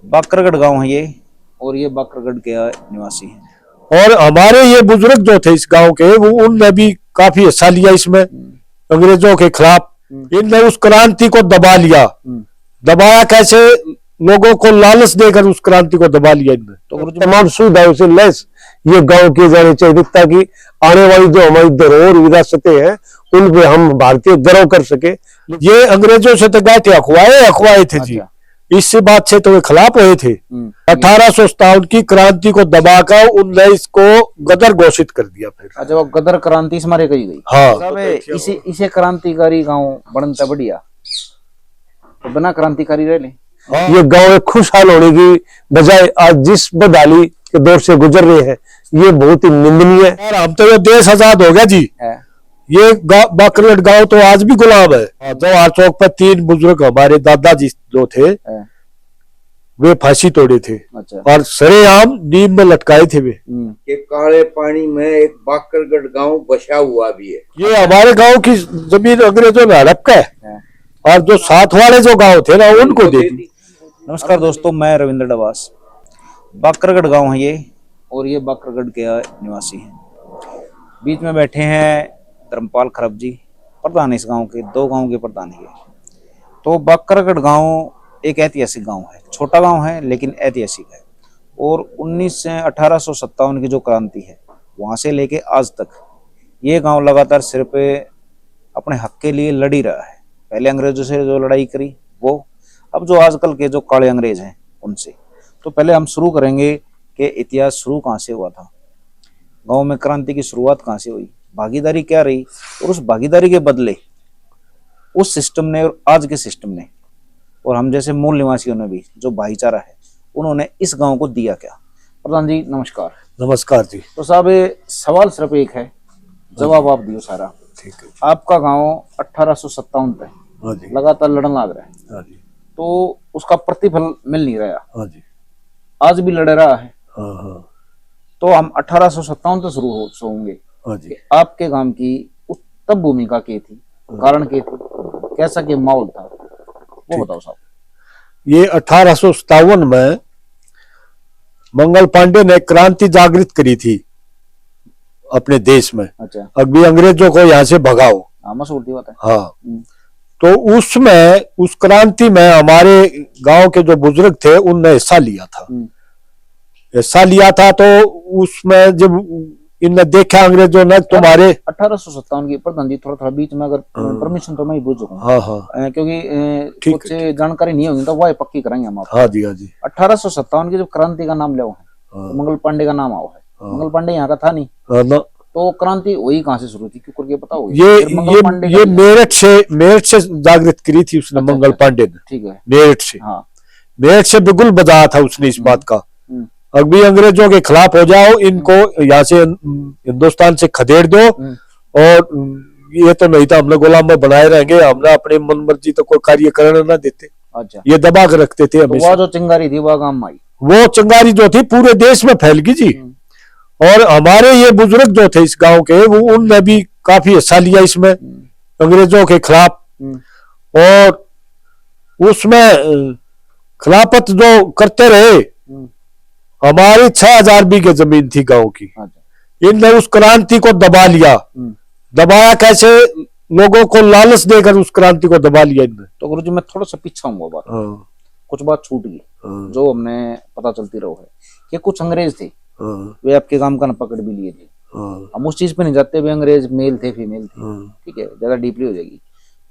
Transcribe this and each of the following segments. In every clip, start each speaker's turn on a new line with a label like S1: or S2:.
S1: बाकरगढ़ गांव है ये, और ये बाकरगढ़ के निवासी हैं।
S2: और हमारे ये बुजुर्ग जो थे इस गांव के, वो उनने भी काफी हिस्सा लिया इसमें अंग्रेजों के खिलाफ। इनने उस क्रांति को दबा लिया। दबाया कैसे? लोगों को लालच देकर उस क्रांति को दबा लिया इनने। तो तमाम सुविधाओं से लैस ये गांव किए जाने चाहिए, ताकि आने वाली जो हमारी धरोहर विरासतें हैं उन पे हम भारतीय गर्व कर सके। ये अंग्रेजों से तो गए थे, अखवाए थे जी। इस बात से तो वे खिलाफ हुए थे। 1857 की क्रांति को दबाकर उनने इसको गदर घोषित कर दिया। फिर
S1: अच्छा, वो गदर क्रांति से मारे गई।
S2: हाँ,
S1: इसे क्रांतिकारी गांव बनता बढ़िया, तो बिना क्रांतिकारी रह ले।
S2: ये गांव खुशहाल होने की बजाय आज जिस बदहाली के दौर से गुजर रहे हैं, ये बहुत ही निंदनीय है। और अब तो ये देश आजाद हो गया जी। ये बाकरगढ़ गांव तो आज भी गुलाम है। जवाहर चौक पर 3 बुजुर्ग हमारे दादाजी जो थे, वे फांसी तोड़े थे।
S1: अच्छा।
S2: और सरेआम नीम में लटकाए थे वे।
S3: के काले पानी में एक बाकरगढ़ गांव बसा हुआ भी है।
S2: ये हमारे गांव की जमीन अंग्रेजों ने हड़प है, और जो साथ वाले जो गांव थे ना, उनको दे दी।
S1: नमस्कार दोस्तों, मैं रविंद्र डवास। बाकरगढ़ गांव है ये, और ये बाकरगढ़ के निवासी हैं। बीच में बैठे हैं धर्मपाल खरब जी, प्रधान इस गांव के, 2 गांव के प्रधान ही है। तो बाकरगढ़ गांव एक ऐतिहासिक गांव है, छोटा गांव है लेकिन ऐतिहासिक है। और 1857 की जो क्रांति है, वहां से लेके आज तक ये गांव लगातार सिर्फ अपने हक के लिए लड़ी रहा है। पहले अंग्रेजों से जो लड़ाई करी वो, अब जो आजकल के जो काले अंग्रेज हैं उनसे। तो पहले हम शुरू करेंगे कि इतिहास शुरू कहाँ से हुआ था, गांव में क्रांति की शुरुआत कहाँ से हुई, भागीदारी क्या रही, और उस भागीदारी के बदले उस सिस्टम ने और आज के सिस्टम ने और हम जैसे मूल निवासियों ने भी जो भाईचारा है, उन्होंने इस गांव को दिया क्या। प्रधान जी नमस्कार।
S2: नमस्कार जी।
S1: तो साहब सवाल सिर्फ एक है, जवाब आप दियो सारा।
S2: ठीक है।
S1: आपका गांव 1857 पे लगातार लड़न लग रहा है, तो उसका प्रतिफल मिल नहीं रहा। आज भी लड़ रहा है। तो हम 1857 से शुरू होंगे। आपके गांव की तब भूमिका क्या थी, कारण क्या थी, कैसा के माहौल था, वो बताओ साहब।
S2: ये 1857 में मंगल पांडे ने क्रांति जागृत करी थी अपने देश में।
S1: अच्छा।
S2: अभी अंग्रेजों को यहाँ से भगाओ।
S1: हाँ, मशहूर बात है।
S2: हाँ, तो उसमें उस क्रांति में हमारे गांव के जो बुजुर्ग थे उनने हिस्सा लिया था। तो उसमें जब इनने देखा अंग्रेजों ने तुम्हारे
S1: 1857 की, प्रधान जी थोड़ा बीच में अगर परमिशन तो मैं ही पूछ सकूं। हाँ, क्योंकि कुछ जानकारी नहीं होगी तो वह पक्की करेंगे हम आपको।
S2: हाँ जी, हाँ जी।
S1: 1857 की जब क्रांति का नाम ले है, मंगल पांडे का नाम आओ है। मंगल पांडे यहाँ का था नहीं। तो क्रांति वही कहाँ से शुरू थी, क्यों ये पता होगा?
S2: ये मेरठ से जागृत करी थी उसने। मंगल पांडे ने। ठीक है। मेरठ से बिगुल बजाया था उसने इस बात का, अभी अंग्रेजों के खिलाफ हो जाओ, इनको यहाँ से हिंदुस्तान से खदेड़ दो, और ये तो नहीं था हमने गुलाम में बनाए रहेंगे, हमने अपने मन मर्जी तो कोई कार्य करने ना देते। अच्छा। ये दबा कर रखते थे हमेशा।
S1: वो जो चिंगारी थी वो गांव में आई,
S2: वो चिंगारी जो थी पूरे देश में फैल गई जी। और हमारे ये बुजुर्ग जो थे इस गांव के, वो उनने भी काफी हिस्सा लिया इसमें अंग्रेजों के खिलाफ। और उसमें खिलाफत जो करते रहे। हमारी 6000 बीघे जमीन थी गांव की। इनने उस क्रांति को दबा लिया। दबाया कैसे? लोगों को लालच देकर उस क्रांति को दबा लिया इनने।
S1: तो गुरुजी मैं थोड़ा सा पीछा हूँ बात। कुछ बात छूट गई जो हमने पता चलती रहो है कि कुछ अंग्रेज थे, वे आपके गांव का न पकड़ भी लिए थे। हम उस चीज पे नहीं जाते, वे अंग्रेज मेल थे फीमेल थे, ठीक है, ज्यादा डीपली हो जाएगी।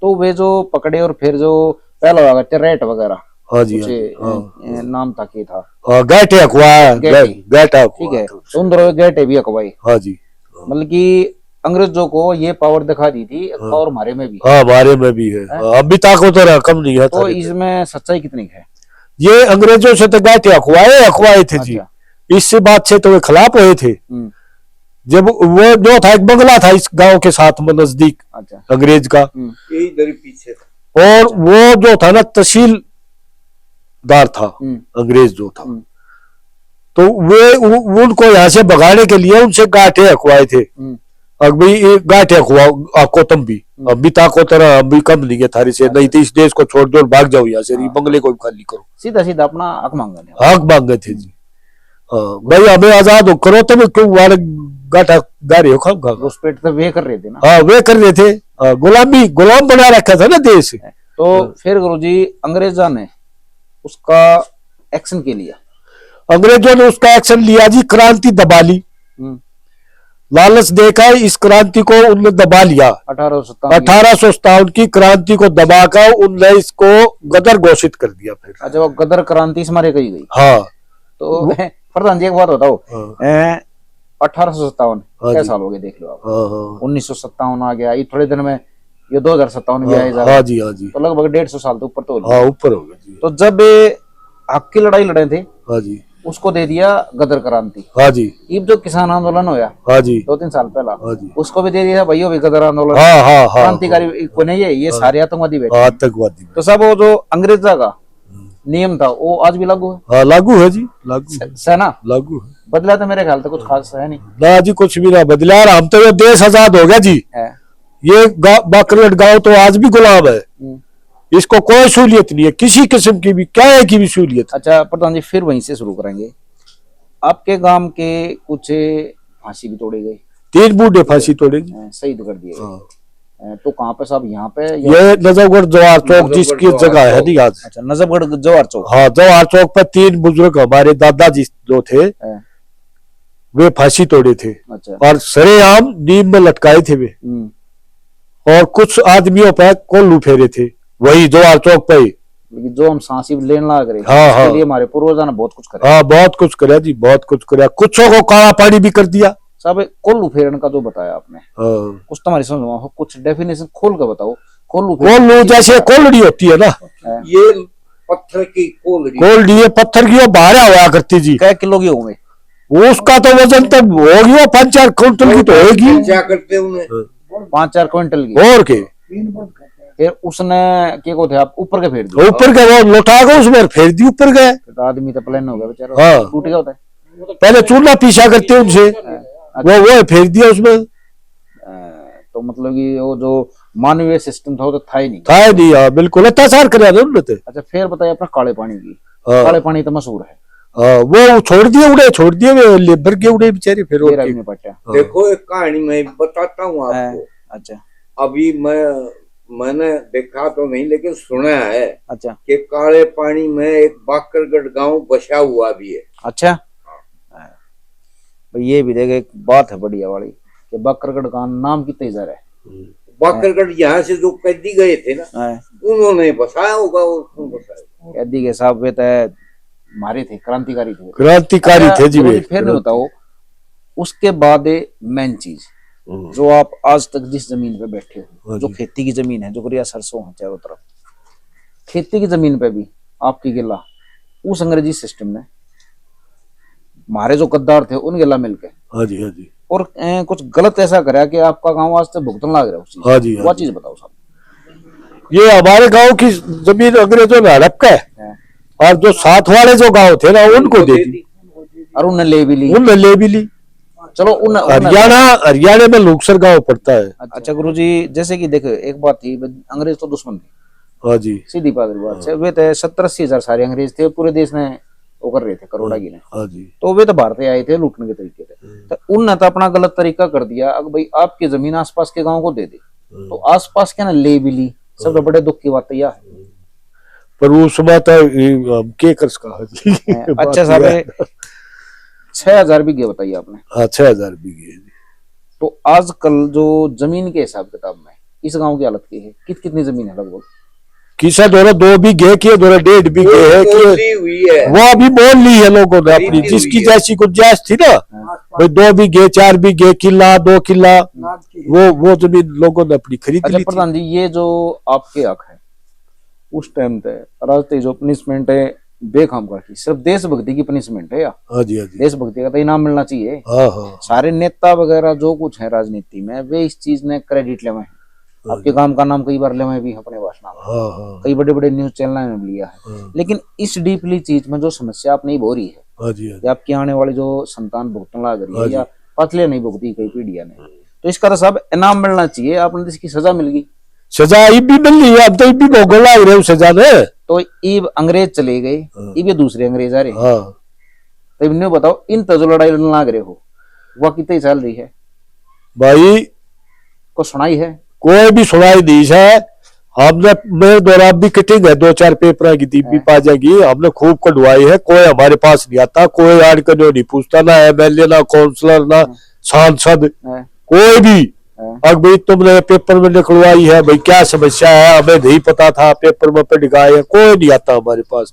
S1: तो वे जो पकड़े और फिर जो पहला होगा टेरेट वगैरह, नाम था क्या था,
S2: गैटे अखवाया,
S1: ठीक है, सुंदर गैटे भी अखवाई।
S2: हाँ जी।
S1: मतलब कि अंग्रेजों को ये पावर दिखा दी थी, और हमारे में भी।
S2: हाँ, हमारे में भी है। अभी ताकत तो कम नहीं है।
S1: तो इसमें सच्चाई कितनी है?
S2: ये अंग्रेजों से तो गैटे अखवाए थे जी। इस बात से तो वे खिलाफ हुए थे। जब वो जो था, एक बंगला था इस गांव के साथ में नजदीक। अच्छा। अंग्रेज का
S3: यही दरी पीछे था।
S2: और वो जो था ना तहसीलदार था अंग्रेज जो था, तो वे उनको यहाँ से भगाने के लिए उनसे गांठे अखवाए थे। अभी गाठिया हुआ कोतम भी अभी ताको तरह अभी कम नहीं है थारी से, नहीं तो इस देश को छोड़ दो और भाग जाओ यहाँ से, बंगले को भी खाली करो,
S1: सीधा सीधा अपना हक मांग रहे हैं।
S2: हक मांगे थे जी। हाँ भाई हमें आजाद हो करो, तुम क्यों वाले गाठा गा रहे हो, खाओ खाओ।
S1: उस पेट तो वे कर रहे थे ना।
S2: हाँ वे कर रहे थे, गुलाम बना रखा था ना देश।
S1: तो फिर गुरुजी अंग्रेजा ने उसका एक्शन के लिया,
S2: अंग्रेजों ने उसका एक्शन लिया जी, क्रांति दबा ली, लालच देखा, इस क्रांति को उनने दबा लिया। 1857 की क्रांति को दबाकर उनने इसको गदर घोषित कर दिया फिर।
S1: अच्छा, वो गदर क्रांति इस मारे कही गई।
S2: हाँ
S1: तो प्रधान जी एक बात बताओ, 1857 क्या साल हो गए देख लो आप। 1957 आ गया, ये थोड़े दिन में ये 2057 भी आएगा।
S2: हाँ जी, हाँ जी,
S1: तो लगभग 150 साल तो ऊपर तो
S2: ऊपर हो गया जी।
S1: तो जब हक की लड़ाई लड़े थे,
S2: हाँ जी,
S1: उसको दे दिया गदर क्रांति।
S2: हाँ जी,
S1: ये जो किसान आंदोलन होया,
S2: हाँ जी,
S1: 2-3 साल पहला,
S2: हाँ जी,
S1: उसको भी दे दिया भाइयों भी गदर आंदोलन।
S2: हाँ हाँ हाँ,
S1: क्रांतिकारी को नहीं है, ये सारे आतंकवादी बैठे।
S2: आतंकवादी।
S1: तो सब वो जो अंग्रेजा का नियम था वो आज भी लागू है।
S2: हाँ लागू है जी, लागू
S1: है ना,
S2: लागू है।
S1: बदला तो मेरे ख्याल से कुछ खास है नहीं
S2: ना जी, कुछ भी ना बदला। हम तो ये देश आजाद हो गया जी
S1: है।
S2: ये बाकरगढ़ गांव तो आज भी गुलाम है, इसको कोई सहूलियत नहीं है किसी किस्म की भी, क्या है की भी सहूलियत।
S1: अच्छा प्रधान जी, फिर वहीं से शुरू करेंगे। आपके गांव के कुछ फांसी भी तोड़े गए,
S2: 3 बूढ़े फांसी तोड़े,
S1: शहीद कर दिए गए। तो कहाँ पे साहब, यहाँ पे
S2: ये नजफगढ़ जवाहर चौक जिसकी जगह है नहीं आज।
S1: अच्छा, नजफगढ़ जवाहर चौक।
S2: हाँ, जवाहर चौक पर 3 बुजुर्ग हमारे दादाजी जो थे वे फांसी तोड़े थे।
S1: अच्छा।
S2: और सरेआम नीम में लटकाए थे वे, और कुछ आदमियों पर कोल्लू फेरे थे वही जवाहर चौक पर ही।
S1: लेकिन जो हम सांसी लेने लग रहे,
S2: हाँ,
S1: उसके लिए हमारे पूर्वजों ने बहुत कुछ करा।
S2: हाँ बहुत कुछ कराया जी, बहुत कुछ कराया, कुछों को काला पानी भी कर दिया।
S1: सब कोल्लू फेरन का जो बताया आपने, कुछ तुम्हारी समझ में कुछ डेफिनेशन खोल कर बताओ।
S2: कोल्लू जैसे कोल्हड़ी होती है ना,
S3: ये पत्थर की
S2: कोल्हड़ी है, पत्थर की, वो बाहर हुआ करती जी।
S1: कै किलो की होंगे
S2: उसका तो वजन तब होगी 5-4 क्विंटल की तो होगी।
S3: क्या करते उन्हें
S1: 5-4 क्विंटल की।
S2: और के
S1: फिर उसने क्या को थे आप ऊपर के फेर दिया,
S2: ऊपर के वो लौटा गए उसमें फेर दी ऊपर गए।
S1: तो आदमी तो प्लेन हो गया बेचारा।
S2: हाँ,
S1: टूट गया होता है।
S2: पहले चूल्हा पीछा करते उनसे, वो फेर दिया उसमें।
S1: तो मतलब कि वो जो मानवीय सिस्टम था वो तो था ही नहीं।
S2: था नहीं, हाँ बिल्कुल अत्याचार कराया उन्होंने।
S1: अच्छा, फिर बताइए अपना काले पानी की। काले पानी तो मशहूर है।
S2: वो छोड़ दिए वे लेबर के उड़े बेचारे। फिर
S3: देखो एक कहानी मैं बताता हूँ आपको।
S1: अच्छा।
S3: अभी मैंने देखा तो नहीं लेकिन सुना है।
S1: अच्छा।
S3: कि काले पानी में एक बाकरगढ़ गांव बसा हुआ भी है।
S1: अच्छा। ये भी देखे, एक बात है बढ़िया वाली कि बाकरगढ़ का नाम कितने इधर है।
S3: बाकरगढ़ यहाँ से जो कैदी गए थे ना, उन्होंने बसाया होगा।
S1: कैदी के साहब वे तो मारे थे, क्रांतिकारी
S2: थे जी वे।
S1: फिर नहीं बताओ उसके बाद मेन चीज जो आप आज तक जिस जमीन पे बैठे हो, जो खेती की जमीन है, जो करिया सरसों है चारों तरफ, खेती की जमीन पे भी आपकी गिला उस अंग्रेजी सिस्टम ने हमारे जो गद्दार थे उन गिला मिलके
S2: हाँ जी, हाँ जी,
S1: और कुछ गलत ऐसा करा कि आपका गांव आज तक भुगतन लग रहा है।
S2: हाँ जी,
S1: वो चीज बताओ साहब।
S2: ये हमारे गांव की जमीन अंग्रेजों ने हड़प का है, और जो साथ वाले जो गांव थे ना उनको दे दी,
S1: और उनने ले भी ली। चलो
S2: हरियाणा में लोकसर गांव पड़ता है।
S1: अच्छा गुरुजी, जैसे कि देखो एक बात थी, अंग्रेज तो दुश्मन थे।
S2: हाँ जी,
S1: सीधी बात से वे तो 70-80 हजार सारे अंग्रेज थे, पूरे देश में वो कर रहे थे करोड़ा की ने।
S2: हाँ जी, तो
S1: वे तो भारत आए थे लूटने के तरीके थे, तो उनने तो अपना गलत तरीका कर दिया। अब भाई आपकी जमीन आसपास के गांव को दे दी, तो आसपास के ना ले भी ली। सब बड़े दुख की बात है।
S2: पर उस समय तो के कर्स का।
S1: अच्छा साहब, 6000 बीघे बताइए आपने।
S2: हाँ 6000 बीघे।
S1: तो आजकल जो जमीन के हिसाब किताब में इस गांव की हालत की है, कितनी जमीन है लगभग?
S2: किसा दोरा 2 बीघे की, 1.5 बीघे है कि वो अभी मोल ली है लोगों ने अपनी, जिसकी जैसी गुंजाइश थी ना भाई 2 बीघे 4 बीघे किला 2 किला वो जमीन लोगों ने अपनी खरीद ली।
S1: प्रधान जी, ये जो आपके हक है उस टाइम पे राजनीति जो पनिशमेंट है बेखाम की, सिर्फ देशभक्ति की पनिशमेंट है या?
S2: हाँ जी, हाँ जी,
S1: देशभक्ति का तो इनाम मिलना चाहिए।
S2: हाँ हाँ।
S1: सारे नेता वगैरह जो कुछ है राजनीति में वे इस चीज ने क्रेडिट ले में। आपके काम का नाम कई बार ले में भी अपने भाषण में।
S2: हाँ हाँ।
S1: कई बड़े बड़े न्यूज चैनल ने लिया है। लेकिन इस डीपली चीज में जो समस्या आप नहीं भो रही है,
S2: हाँ जी, हाँ जी,
S1: आपकी आने वाली जो संतान भुगतन लग रही है या पतले नहीं भुगती कई पीढ़ियां ने, तो इसका तो साहब इनाम मिलना चाहिए, आपने तो इसकी सजा मिल गई।
S2: सजा ये भी मिल रही है, अब तो ये भी भोगने लग रहे हो सजा ने।
S1: तो ईब अंग्रेज चले गए, ईब ये दूसरे अंग्रेज आ रहे।
S2: हाँ
S1: तो इन्हें बताओ, इन तो जो लड़ाई लड़ने लग रहे हो वह कितनी चल रही है,
S2: भाई
S1: को सुनाई है?
S2: कोई भी सुनाई दी है। हमने मेरे द्वारा भी कटिंग है, 2-4 पेपर की दीपी पा जाएगी, हमने खूब कटवाई है। कोई हमारे पास नहीं आता, कोई आड़ कर नहीं पूछता, ना एमएलए ना काउंसलर ना सांसद, कोई भी। अब भाई तुमने पेपर में निकलवाई है, भाई क्या समस्या है, हमें नहीं पता था, पेपर में पे दिखाया, कोई नहीं आता हमारे पास।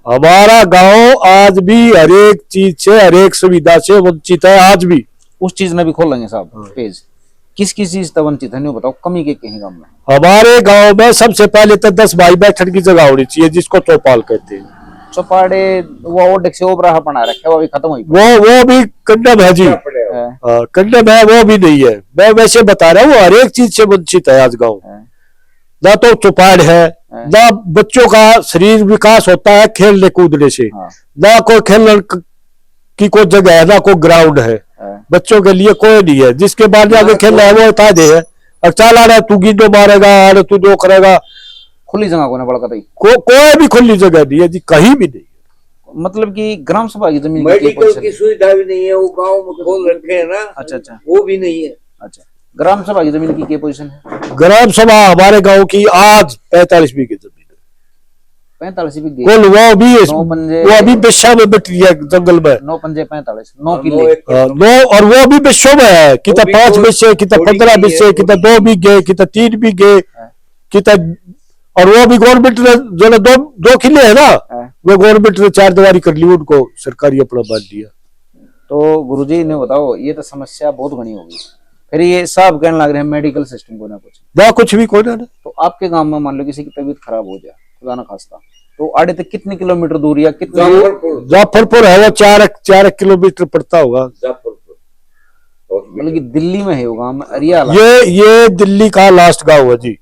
S2: हमारा गांव आज भी हर एक चीज से, हर एक सुविधा से वंचित है आज भी।
S1: उस चीज में भी खोलेंगे साहब पेज, किस किस चीज तक वंचित है, नहीं बताओ, कमी के कहीं गांव में?
S2: हमारे गांव में सबसे पहले तो 10 भाई बैठने की जगह होनी चाहिए, जिसको चौपाल कहते हैं।
S1: चौपाड़े वो ओडेक से ओबरा बना रखा है, वो भी खत्म हुई।
S2: वो भी कंडम है जी, कंडम है, वो भी नहीं है। मैं वैसे बता रहा हूँ, हर एक चीज से वंचित है आज गाँव। ना तो चौपाड़ है, ना बच्चों का शरीर विकास होता है खेलने कूदने से, ना कोई खेलने की कोई जगह है, ना कोई ग्राउंड है बच्चों के लिए, कोई नहीं है। जिसके बाद जाके खेलना है वो बता दे है, और चल आ रहा है तू गिंडो मारेगा, आ रहा तू जो करेगा।
S1: खुली जगह को ना बड़का भाई,
S2: कोई भी खुली जगह नहीं है जी, कहीं भी नहीं।
S1: मतलब कि ग्राम सभा की जमीन
S3: मेडिकल की सुविधा भी नहीं है, वो गांव में खोल रखे हैं ना।
S1: अच्छा,
S3: वो भी नहीं है।
S1: अच्छा, ग्राम सभा की जमीन की क्या पोजीशन है?
S2: ग्राम सभा हमारे गांव की आज 45 बीघे जमीन है।
S1: 45 बीघे
S2: वो अभी बेशा में बैठ रही है जंगल में।
S1: 9 पंजे 45, 9 किले।
S2: और वो भी बेशों में है, कितना 5 बिस्से, कितना 15 बिस्से, कितना 2 बीघे, कितना 3 बीघे, कितना। और वो भी गवर्नमेंट ने जो 2 किले है ना, वो गवर्नमेंट ने 4 दीवारी कर ली, उनको सरकारी अपना मान दिया।
S1: तो गुरुजी ने बताओ, ये तो समस्या बहुत घनी होगी। फिर ये साहब कहने लग रहे हैं मेडिकल सिस्टम को ना
S2: कुछ भी कोई ना।
S1: तो आपके गांव में मान लो किसी की तबीयत खराब हो जाए, खुदा ना खास्ता, तो आड़े तक कितने किलोमीटर दूर या कितने?
S2: जाफरपुर है वो 4 किलोमीटर पड़ता होगा।
S1: मतलब कि दिल्ली में है वो गांव में, अरियाला।
S2: ये दिल्ली का लास्ट गांव है जी।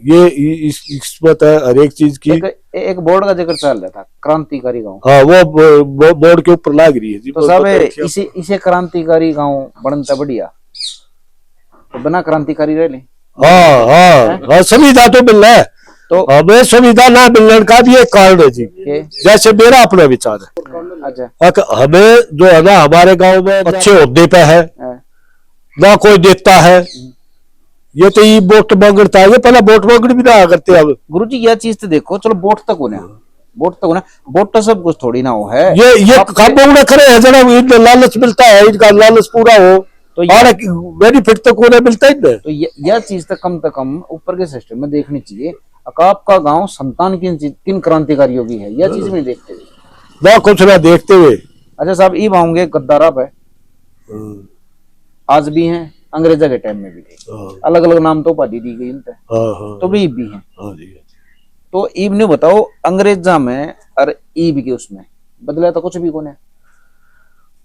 S2: ये इसमें हर एक चीज की
S1: एक बोर्ड का जिक्र चल रहा था, क्रांतिकारी गांव।
S2: हाँ, वो बोर्ड के ऊपर लाग रही है जी।
S1: तो साहब इसे क्रांतिकारी गांव बनता बढ़िया, तो बिना क्रांतिकारी रह ले।
S2: हाँ, सुविधा तो मिल रहा है, तो हमें सुविधा ना मिलने का भी एक कारण है जी। जैसे मेरा अपना विचार है।
S1: अच्छा,
S2: हमें जो है ना, हमारे गांव में अच्छे ओहदे पे है ना, कोई देता है। ये तो ये वोट मांगता है, ये पहला वोट मांगने भी ना करते। अब
S1: गुरुजी यह चीज तो देखो, चलो वोट तक होना, वोट तो सब कुछ थोड़ी ना हो है।
S2: ये काम मांगना खड़े है जरा, इनको लालच मिलता है, इनका लालच पूरा हो तो बेनिफिट तक होने मिलता है। तो
S1: यह चीज तो कम ऊपर के सिस्टम में देखनी चाहिए। आपका गांव संतान किन क्रांतिकारियों की है, यह चीज नहीं देखते
S2: ना, कुछ ना देखते हुए।
S1: अच्छा साहब, ये भाऊंगे गद्दारा पे आज भी हैं, अंग्रेजा के टाइम में भी थे, अलग अलग नाम तो उपाधि दी गई इनसे, तो भी ईब भी हैं। तो ईब ने बताओ, अंग्रेजा में और ईब के उसमें बदला तो कुछ भी कौन है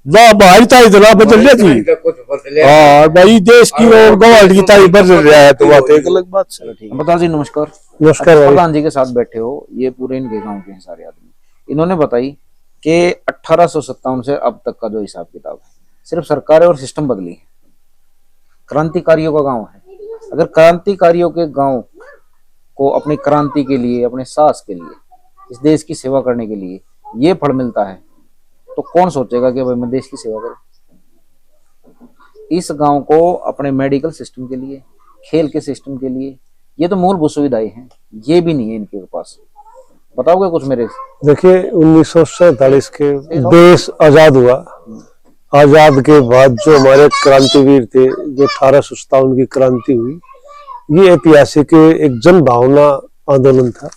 S2: ना, भाई ताई इतना बदल रहा जी। हाँ भाई, देश की और गवर्नमेंट की ताई बदल रहा है, तो बात एक अलग बात है।
S1: बता जी, नमस्कार।
S2: नमस्कार।
S1: प्रधान जी के साथ बैठे हो, ये पूरे इनके गांव के हैं सारे आदमी। इन्होंने बताई कि 1857 से अब तक का जो हिसाब किताब है, सिर्फ सरकार और सिस्टम बदली है, क्रांतिकारियों का गांव है। अगर क्रांतिकारियों के गांव को अपनी क्रांति के लिए, अपने सास के लिए, इस देश की सेवा करने के लिए ये फल मिलता है, तो कौन सोचेगा कि भाई मैं देश की सेवा करूं? इस गांव को अपने मेडिकल सिस्टम के लिए, खेल के सिस्टम के लिए, ये तो मूलभूत सुविधाएं हैं, ये भी नहीं है इनके पास। बताओगे कुछ मेरे?
S2: देखिए, 1947 के देश आजाद हुआ। आजाद के बाद जो हमारे क्रांतिवीर थे, जो 1857 की क्रांति हुई, ये ऐतिहासिक एक जन भावना आंदोलन था,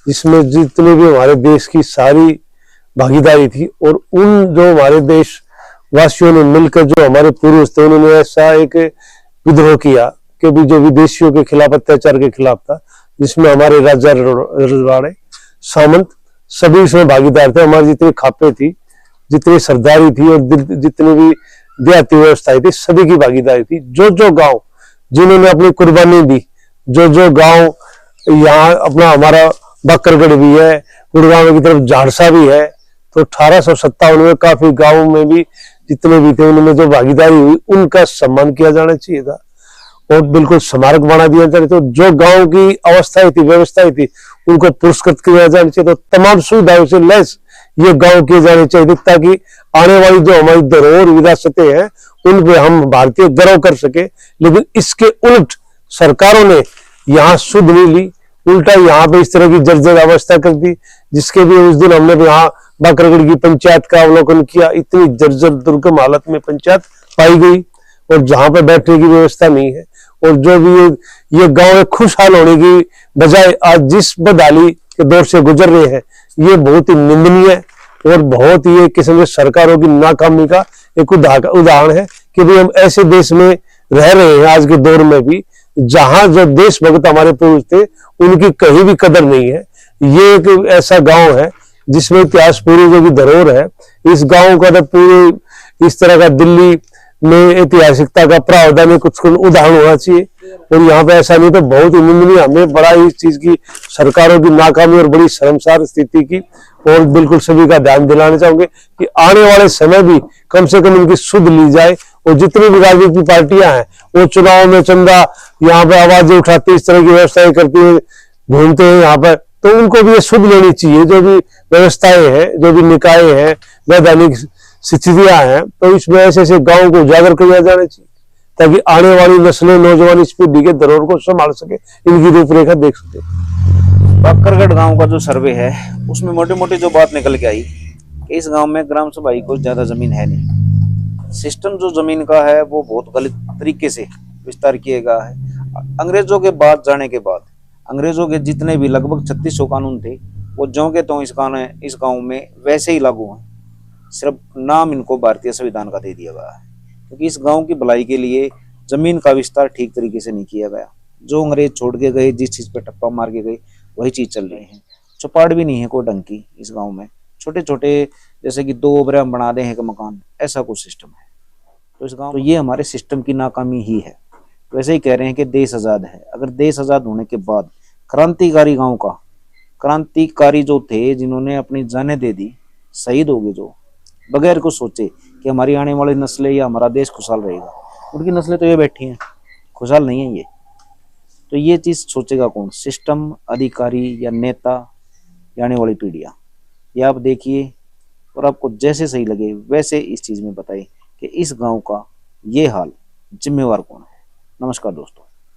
S2: जिसमें जितने भी हमारे देश की सारी भागीदारी थी। और उन जो हमारे देश वासियों ने मिलकर, जो हमारे पूर्वज थे, उन्होंने ऐसा एक विद्रोह किया कि भी जो विदेशियों के खिलाफ, अत्याचार के खिलाफ था, जिसमें हमारे राजा रजवाड़े, सामंत सभी इसमें भागीदार थे। हमारी जितनी खापे थी, जितनी सरदारी थी और जितनी भी देहाती व्यवस्थाएं थी, सभी की भागीदारी थी। जो गांव जिन्होंने अपनी कुर्बानी दी, जो गांव यहाँ अपना, हमारा बाकरगढ़ भी है, गुड़गांव की तरफ झाड़सा भी है, तो 1857 में काफी गांव में भी जितने भी थे उनमें जो भागीदारी हुई उनका सम्मान किया जाना चाहिए था और बिल्कुल स्मारक बना दिया जाना चाहिए। तो जो गांव की अवस्थाएं थी, व्यवस्थाएं थी, उनको पुरस्कृत किया जाना चाहिए। तो तमाम सुविधाओं से लैस ये गांव किए जाने चाहिए ताकि आने वाली जो हमारी धरोहर विरासतें हैं उन पे हम भारतीय गर्व कर सके। लेकिन इसके उलट सरकारों ने यहाँ सुध नहीं ली, उल्टा यहाँ पे इस तरह की जर्जर अवस्था कर दी, जिसके भी उस दिन हमने यहाँ बाकरगढ़ की पंचायत का अवलोकन किया। इतनी जर्जर दुर्गम हालत में पंचायत पाई गई और जहां पर बैठने की व्यवस्था नहीं है। और जो भी ये गांव खुशहाल होने की बजाय आज जिस बदहाली के दौर से गुजर रहे हैं, ये बहुत ही निंदनीय है और बहुत ही एक किस्म से सरकारों की नाकामी का एक उदाहरण है कि भाई हम ऐसे देश में रह रहे हैं आज के दौर में भी जहां जो देशभक्त हमारे पूर्वज थे उनकी कहीं भी कदर नहीं है। ये एक ऐसा गांव है जिसमें इतिहास पूर्वजों की धरोहर है। इस गांव का तो पूरे इस तरह का दिल्ली में ऐतिहासिकता का प्रावधान में कुछ उदाहरण होना चाहिए और यहाँ पे ऐसा नहीं तो बहुत ही निंदनीय। हमें बड़ा इस चीज की सरकारों की नाकामी और बड़ी शर्मसार स्थिति की और बिल्कुल सभी का ध्यान दिलाना चाहूंगे कि आने वाले समय भी कम से कम इनकी सुध ली जाए और जितनी भी राजनीतिक पार्टियां हैं वो चुनाव में चंदा यहाँ पे आवाजें उठाती इस तरह की व्यवस्थाएं करती है, घूमते हैं यहाँ पर, तो उनको भी ये सुध लेनी चाहिए। जो भी व्यवस्थाएं हैं, जो भी निकाय हैं, वैधानिक स्थितियां हैं, तो इसमें ऐसे ऐसे गांव को उजागर किया जाना चाहिए ताकि आने वाली नस्लें, नौजवान इस पीढ़ी के धरोहर को संभाल सके, इनकी रूपरेखा देख सके।
S1: बाकरगढ़ गांव का जो सर्वे है उसमें मोटी मोटी जो बात निकल के आई कि इस गांव में ग्राम सभा को ज्यादा जमीन है नहीं। सिस्टम जो जमीन का है वो बहुत गलत तरीके से विस्तार किया गया है। अंग्रेजों के बाद जाने के बाद अंग्रेजों के जितने भी लगभग 3600 कानून थे वो ज्यों के त्यों इस गांव में वैसे ही लागू हैं। सिर्फ नाम इनको भारतीय संविधान का दे दिया गया है क्योंकि इस गांव की भलाई के लिए जमीन का विस्तार ठीक तरीके से नहीं किया गया। जो अंग्रेज छोड़ के गए, जिस चीज पे टप्पा मार के गए, वही चीज चल रही है। चौपाट भी नहीं है कोई ढंग की इस गांव में, छोटे छोटे जैसे कि 2 ओवरे हम बना दें एक मकान, ऐसा कुछ सिस्टम है। तो इस गांव, तो ये हमारे सिस्टम की नाकामी ही है। वैसे ही कह रहे हैं कि देश आजाद है। अगर देश आजाद होने के बाद क्रांतिकारी गांव का, क्रांतिकारी जो थे जिन्होंने अपनी जानें दे दी, शहीद हो गए जो, बगैर कुछ सोचे कि हमारी आने वाली नस्लें या हमारा देश खुशहाल रहेगा, उनकी नस्लें तो ये बैठी हैं, खुशहाल नहीं है ये। तो ये चीज सोचेगा कौन? सिस्टम, अधिकारी या नेता या आने वाली पीढ़ियां? ये आप देखिए और आपको जैसे सही लगे वैसे इस चीज में बताइए कि इस गांव का ये हाल जिम्मेवार कौन है। नमस्कार दोस्तों।